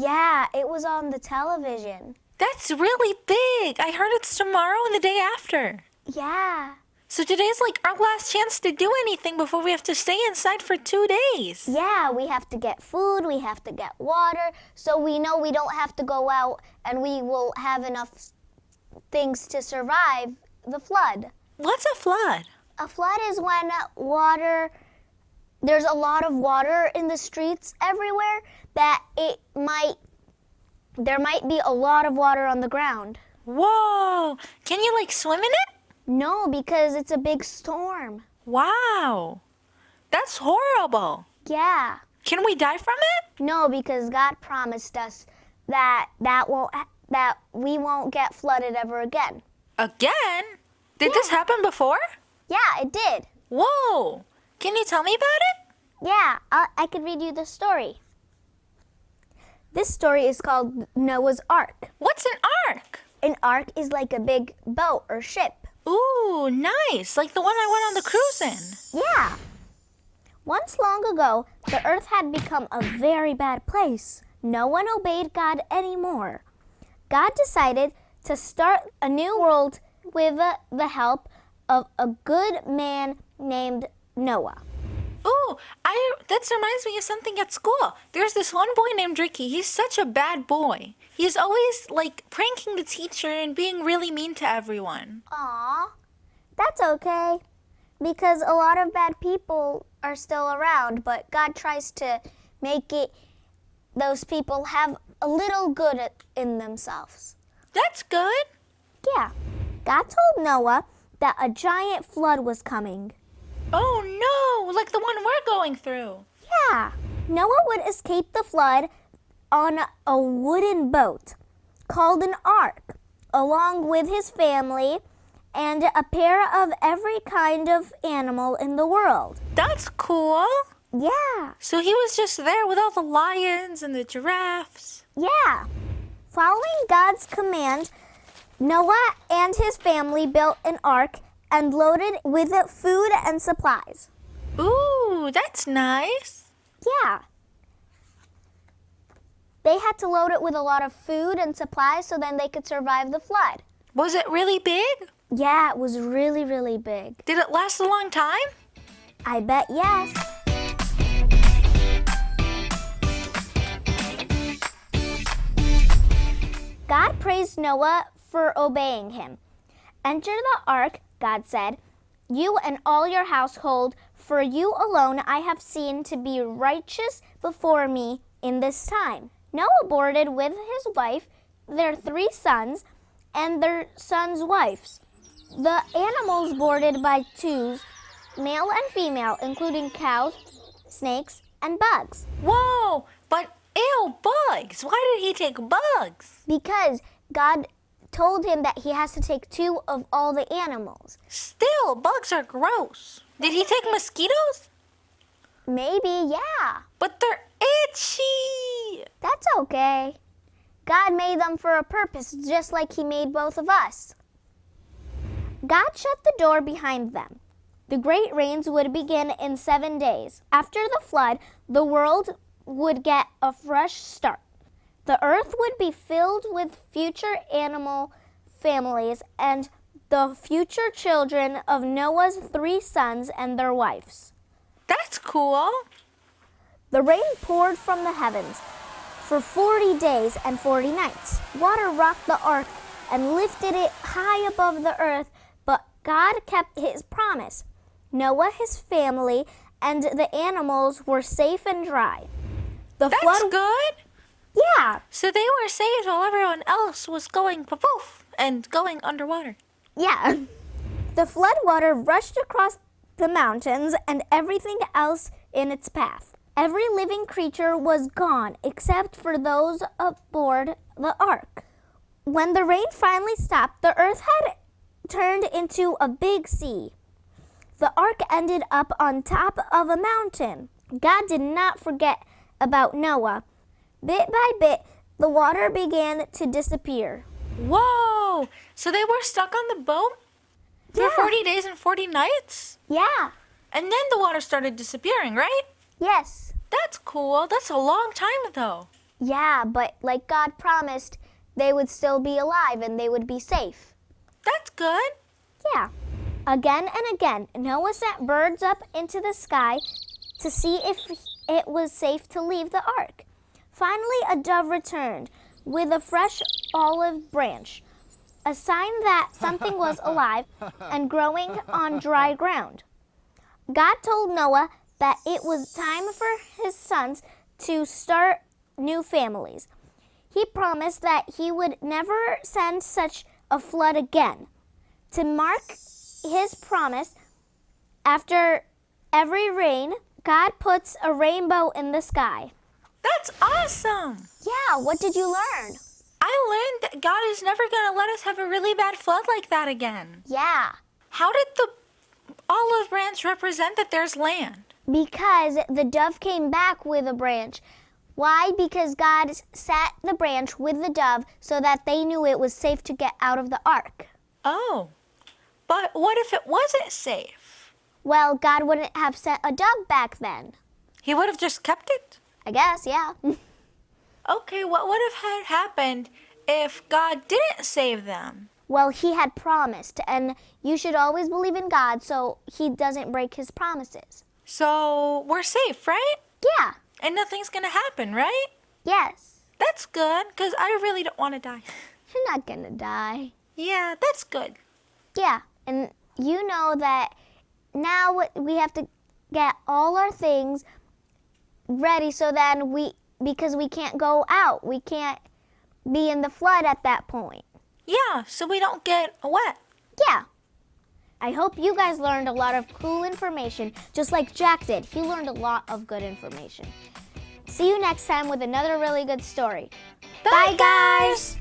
Yeah, it was on the television. That's really big. I heard it's tomorrow and the day after. Yeah. So today's like our last chance to do anything before we have to stay inside for 2 days. Yeah, we have to get food, we have to get water, so we know we don't have to go out and we will have enough things to survive the flood. What's a flood? A flood is when there's a lot of water in the streets everywhere that there might be a lot of water on the ground. Whoa! Can you like swim in it? No, because it's a big storm. Wow! That's horrible. Yeah. Can we die from it? No, because God promised us that we won't get flooded ever again. Again? Did this happen before? Yeah, it did. Whoa! Can you tell me about it? Yeah, I could read you the story. This story is called Noah's Ark. What's an ark? An ark is like a big boat or ship. Ooh, nice. Like the one I went on the cruise in. Yeah. Once long ago, the earth had become a very bad place. No one obeyed God anymore. God decided to start a new world with the help of a good man named Noah. Ooh, that reminds me of something at school. There's this one boy named Ricky. He's such a bad boy. He's always like pranking the teacher and being really mean to everyone. Aw, that's okay. Because a lot of bad people are still around, but God tries to make those people have a little good in themselves. That's good. Yeah. God told Noah that a giant flood was coming. Oh no, like the one we're going through. Yeah. Noah would escape the flood on a wooden boat called an ark, along with his family and a pair of every kind of animal in the world. That's cool. Yeah. So he was just there with all the lions and the giraffes. Yeah. Following God's command, Noah and his family built an ark and loaded it with food and supplies. Ooh, that's nice. Yeah. They had to load it with a lot of food and supplies so then they could survive the flood. Was it really big? Yeah, it was really, really big. Did it last a long time? I bet yes. God praised Noah for obeying him. Enter the ark, God said, you and all your household, for you alone I have seen to be righteous before me in this time. Noah boarded with his wife, their 3 sons, and their sons' wives. The animals boarded by 2s, male and female, including cows, snakes, and bugs. Whoa, but ew, bugs. Why did he take bugs? Because God told him that he has to take 2 of all the animals. Still, bugs are gross. Did he take mosquitoes? Maybe, yeah. But they're itchy. That's okay. God made them for a purpose, just like he made both of us. God shut the door behind them. The great rains would begin in 7 days. After the flood, the world would get a fresh start. The earth would be filled with future animal families and the future children of Noah's 3 sons and their wives. That's cool. The rain poured from the heavens for 40 days and 40 nights. Water rocked the ark and lifted it high above the earth, but God kept his promise. Noah, his family, and the animals were safe and dry. That's good. Yeah. So they were saved while everyone else was going poof and going underwater. Yeah. The flood water rushed across the mountains and everything else in its path. Every living creature was gone except for those aboard the ark. When the rain finally stopped, the earth had turned into a big sea. The ark ended up on top of a mountain. God did not forget about Noah. Bit by bit, the water began to disappear. Whoa! So they were stuck on the boat for Yeah. 40 days and 40 nights? Yeah. And then the water started disappearing, right? Yes. That's cool. That's a long time, though. Yeah, but like God promised, they would still be alive and they would be safe. That's good. Yeah. Again and again, Noah sent birds up into the sky to see if it was safe to leave the ark. Finally, a dove returned with a fresh olive branch, a sign that something was alive and growing on dry ground. God told Noah that it was time for his sons to start new families. He promised that he would never send such a flood again. To mark his promise, after every rain, God puts a rainbow in the sky. That's awesome. Yeah, what did you learn? I learned that God is never going to let us have a really bad flood like that again. Yeah, How did the olive branch represent that there's land? because the dove came back with a branch. Why? Because God set the branch with the dove so that they knew it was safe to get out of the ark. Oh, but what if it wasn't safe? Well, God wouldn't have sent a dove back then. He would have just kept it? I guess, yeah. Okay, what would have had happened if God didn't save them? Well, he had promised, and you should always believe in God so he doesn't break his promises. So we're safe, right? Yeah, And nothing's gonna happen, right? yes. That's good, because I really don't want to die. You're not gonna die. Yeah, that's good. Yeah, and you know that now we have to get all our things ready so that because we can't go out. We can't be in the flood at that point. Yeah, so we don't get wet. Yeah. I hope you guys learned a lot of cool information, just like Jack did. He learned a lot of good information. See you next time with another really good story. Bye, guys!